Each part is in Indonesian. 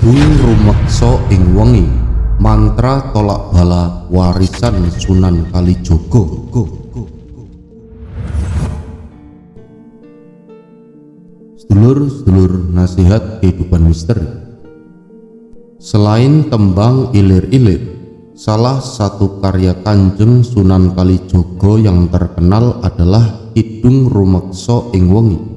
Kidung rumeksa ing wengi, mantra tolak bala warisan Sunan Kalijaga. Sedulur-sedulur nasihat kehidupan misteri. Selain tembang ilir-ilir, salah satu karya Kanjeng Sunan Kalijaga yang terkenal adalah Kidung rumeksa ing wengi.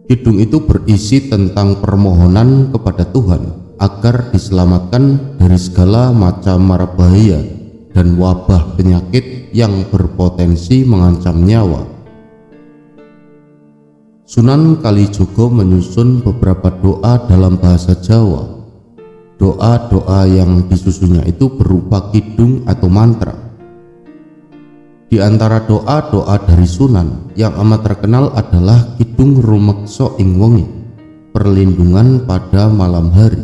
Kidung itu berisi tentang permohonan kepada Tuhan agar diselamatkan dari segala macam mara bahaya dan wabah penyakit yang berpotensi mengancam nyawa. Sunan Kalijaga menyusun beberapa doa dalam bahasa Jawa. Doa-doa yang disusunnya itu berupa kidung atau mantra. Di antara doa-doa dari Sunan yang amat terkenal adalah Kidung rumeksa ing wengi, perlindungan pada malam hari.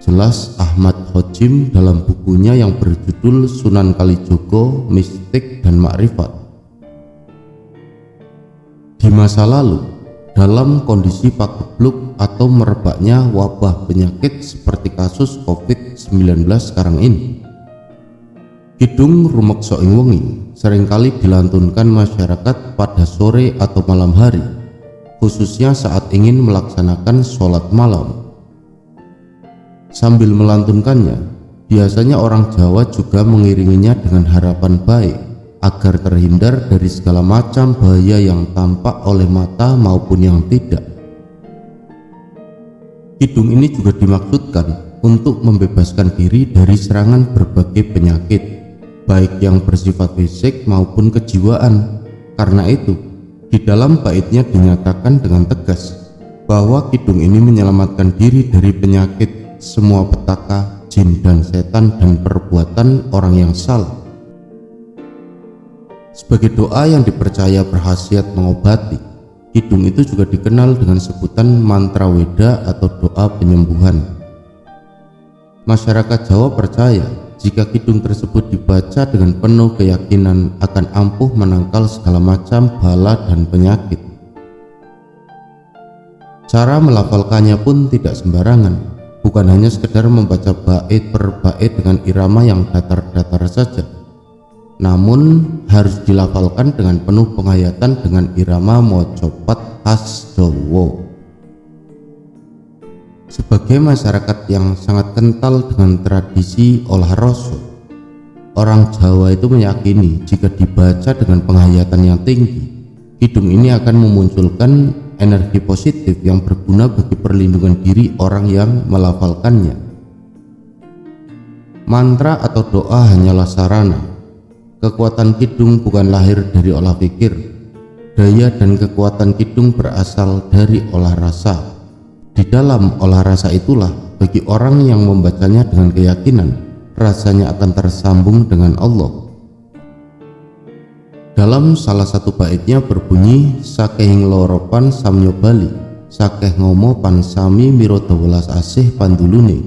Jelas Ahmad Khodzim dalam bukunya yang berjudul Sunan Kalijaga Mistik dan Makrifat. Di masa lalu, dalam kondisi pagebluk atau merebaknya wabah penyakit seperti kasus COVID-19 sekarang ini, Kidung rumeksa ing wengi seringkali dilantunkan masyarakat pada sore atau malam hari, khususnya saat ingin melaksanakan sholat malam. Sambil melantunkannya, biasanya orang Jawa juga mengiringinya dengan harapan baik agar terhindar dari segala macam bahaya yang tampak oleh mata maupun yang tidak. Kidung ini juga dimaksudkan untuk membebaskan diri dari serangan berbagai penyakit, baik yang bersifat fisik maupun kejiwaan. Karena itu, di dalam baitnya dinyatakan dengan tegas bahwa kidung ini menyelamatkan diri dari penyakit, semua petaka, jin dan setan, dan perbuatan orang yang salah. Sebagai doa yang dipercaya berkhasiat mengobati, kidung itu juga dikenal dengan sebutan mantra Weda atau doa penyembuhan. Masyarakat Jawa percaya jika kidung tersebut dibaca dengan penuh keyakinan akan ampuh menangkal segala macam bala dan penyakit. Cara melafalkannya pun tidak sembarangan, bukan hanya sekedar membaca bait per bait dengan irama yang datar-datar saja, namun harus dilafalkan dengan penuh penghayatan dengan irama mojopat khas Jawa. Sebagai masyarakat yang sangat kental dengan tradisi olah rasa, orang Jawa itu meyakini jika dibaca dengan penghayatan yang tinggi, kidung ini akan memunculkan energi positif yang berguna bagi perlindungan diri orang yang melafalkannya. Mantra atau doa hanyalah sarana. Kekuatan kidung bukan lahir dari olah pikir. Daya dan kekuatan kidung berasal dari olah rasa. Di dalam olah rasa itulah bagi orang yang membacanya dengan keyakinan, rasanya akan tersambung dengan Allah. Dalam salah satu baitnya berbunyi, sakehing loropan samyo bali, sakeh ngomo pan sami miroda welas asih pandulune.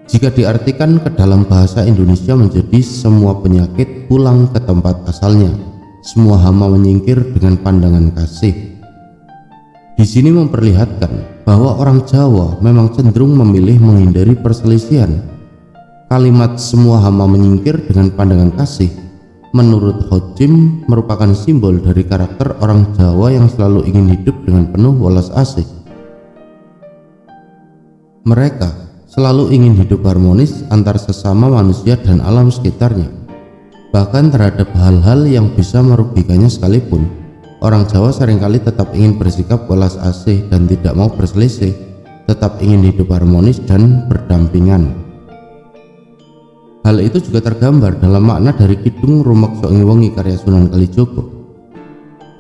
Jika diartikan ke dalam bahasa Indonesia menjadi semua penyakit pulang ke tempat asalnya, semua hama menyingkir dengan pandangan kasih. Di sini memperlihatkan bahwa orang Jawa memang cenderung memilih menghindari perselisihan. Kalimat semua hama menyingkir dengan pandangan kasih menurut Khodzim merupakan simbol dari karakter orang Jawa yang selalu ingin hidup dengan penuh welas asih. Mereka selalu ingin hidup harmonis antar sesama manusia dan alam sekitarnya, bahkan terhadap hal-hal yang bisa merugikannya sekalipun. Orang Jawa seringkali tetap ingin bersikap welas asih dan tidak mau berselisih, tetap ingin hidup harmonis dan berdampingan. Hal itu juga tergambar dalam makna dari Kidung rumeksa ing wengi karya Sunan Kalijaga.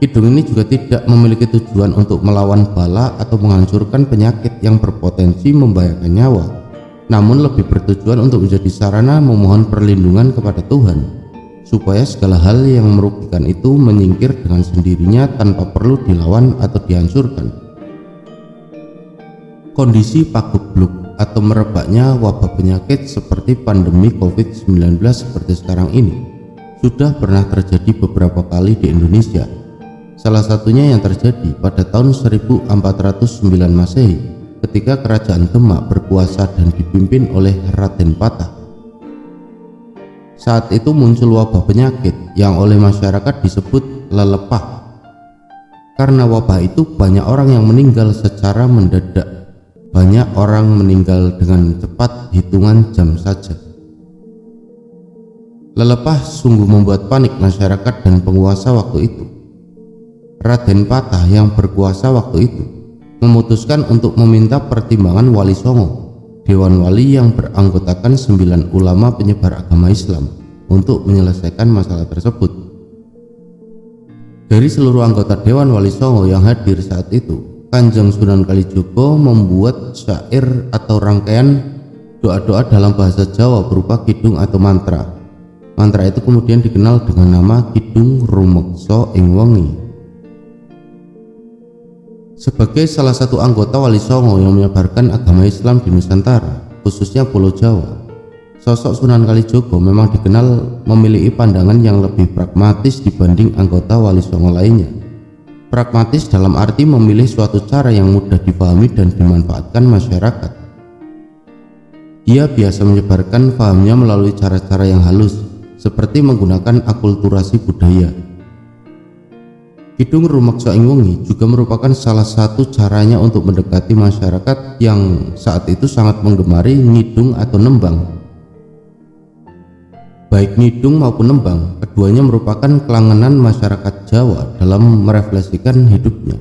Kidung ini juga tidak memiliki tujuan untuk melawan bala atau menghancurkan penyakit yang berpotensi membahayakan nyawa, namun lebih bertujuan untuk menjadi sarana memohon perlindungan kepada Tuhan, supaya segala hal yang merugikan itu menyingkir dengan sendirinya tanpa perlu dilawan atau dihancurkan. Kondisi pagebluk atau merebaknya wabah penyakit seperti pandemi COVID-19 seperti sekarang ini sudah pernah terjadi beberapa kali di Indonesia. Salah satunya yang terjadi pada tahun 1409 Masehi ketika kerajaan Demak berkuasa dan dipimpin oleh Raden Patah. Saat itu muncul wabah penyakit yang oleh masyarakat disebut lelepah. Karena wabah itu banyak orang yang meninggal secara mendadak. Banyak orang meninggal dengan cepat, hitungan jam saja. Lelepah sungguh membuat panik masyarakat dan penguasa waktu itu. Raden Patah yang berkuasa waktu itu memutuskan untuk meminta pertimbangan Wali Songo, Dewan Wali yang beranggotakan 9 ulama penyebar agama Islam, untuk menyelesaikan masalah tersebut. Dari seluruh anggota Dewan Wali Songo yang hadir saat itu, Kanjeng Sunan Kalijogo membuat syair atau rangkaian doa-doa dalam bahasa Jawa berupa kidung atau mantra. Mantra itu kemudian dikenal dengan nama Kidung Rumeksa ing Wengi. Sebagai salah satu anggota Wali Songo yang menyebarkan agama Islam di Nusantara, khususnya Pulau Jawa, sosok Sunan Kalijogo memang dikenal memiliki pandangan yang lebih pragmatis dibanding anggota Wali Songo lainnya. Pragmatis dalam arti memilih suatu cara yang mudah dipahami dan dimanfaatkan masyarakat. Ia biasa menyebarkan pahamnya melalui cara-cara yang halus, seperti menggunakan akulturasi budaya. Kidung Rumeksa ing Wengi juga merupakan salah satu caranya untuk mendekati masyarakat yang saat itu sangat menggemari ngidung atau nembang. Baik ngidung maupun nembang, keduanya merupakan kelangenan masyarakat Jawa dalam merefleksikan hidupnya.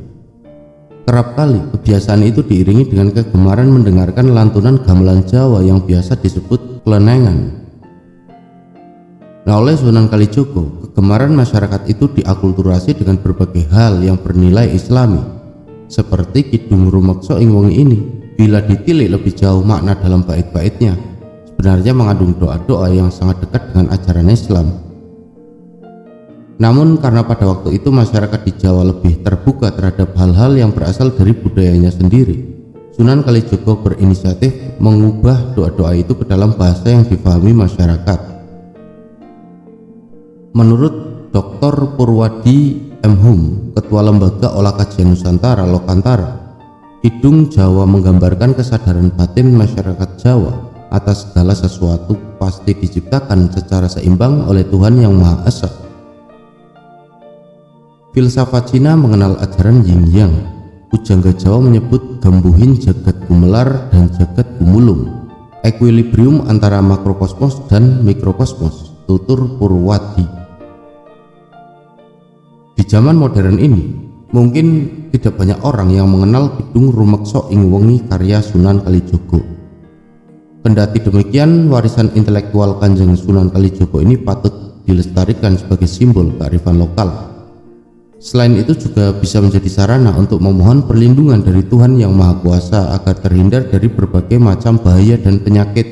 Kerap kali kebiasaan itu diiringi dengan kegemaran mendengarkan lantunan gamelan Jawa yang biasa disebut klenengan. Nah, oleh Sunan Kalijogo, kegemaran masyarakat itu diakulturasi dengan berbagai hal yang bernilai Islami, seperti Kidung Rumeksa ing Wengi ini. Bila ditilik lebih jauh makna dalam bait-baitnya, sebenarnya mengandung doa-doa yang sangat dekat dengan ajaran Islam. Namun karena pada waktu itu masyarakat di Jawa lebih terbuka terhadap hal-hal yang berasal dari budayanya sendiri, Sunan Kalijogo berinisiatif mengubah doa-doa itu ke dalam bahasa yang difahami masyarakat. Menurut Dr. Purwadi M. Hum, Ketua Lembaga Olah Kajian Nusantara Lokantara, Kidung Jawa menggambarkan kesadaran batin masyarakat Jawa atas segala sesuatu pasti diciptakan secara seimbang oleh Tuhan Yang Maha Esa. Filsafat Cina mengenal ajaran Yin Yang. Pujangga Jawa menyebut gambuhin jagat gumelar dan jagat gumulung, equilibrium antara makrokosmos dan mikrokosmos, tutur Purwadi. Di zaman modern ini, mungkin tidak banyak orang yang mengenal Kidung Rumeksa ing Wengi karya Sunan Kalijogo. Kendati demikian, warisan intelektual Kanjeng Sunan Kalijogo ini patut dilestarikan sebagai simbol kearifan lokal. Selain itu juga bisa menjadi sarana untuk memohon perlindungan dari Tuhan Yang Maha Kuasa agar terhindar dari berbagai macam bahaya dan penyakit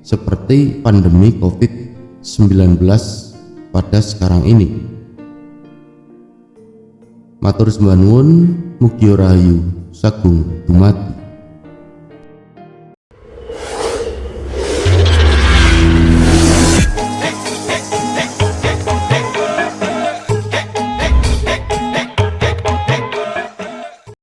seperti pandemi COVID-19 pada sekarang ini. Matur sembah nuwun, mugi rahayu, sagung dumadi.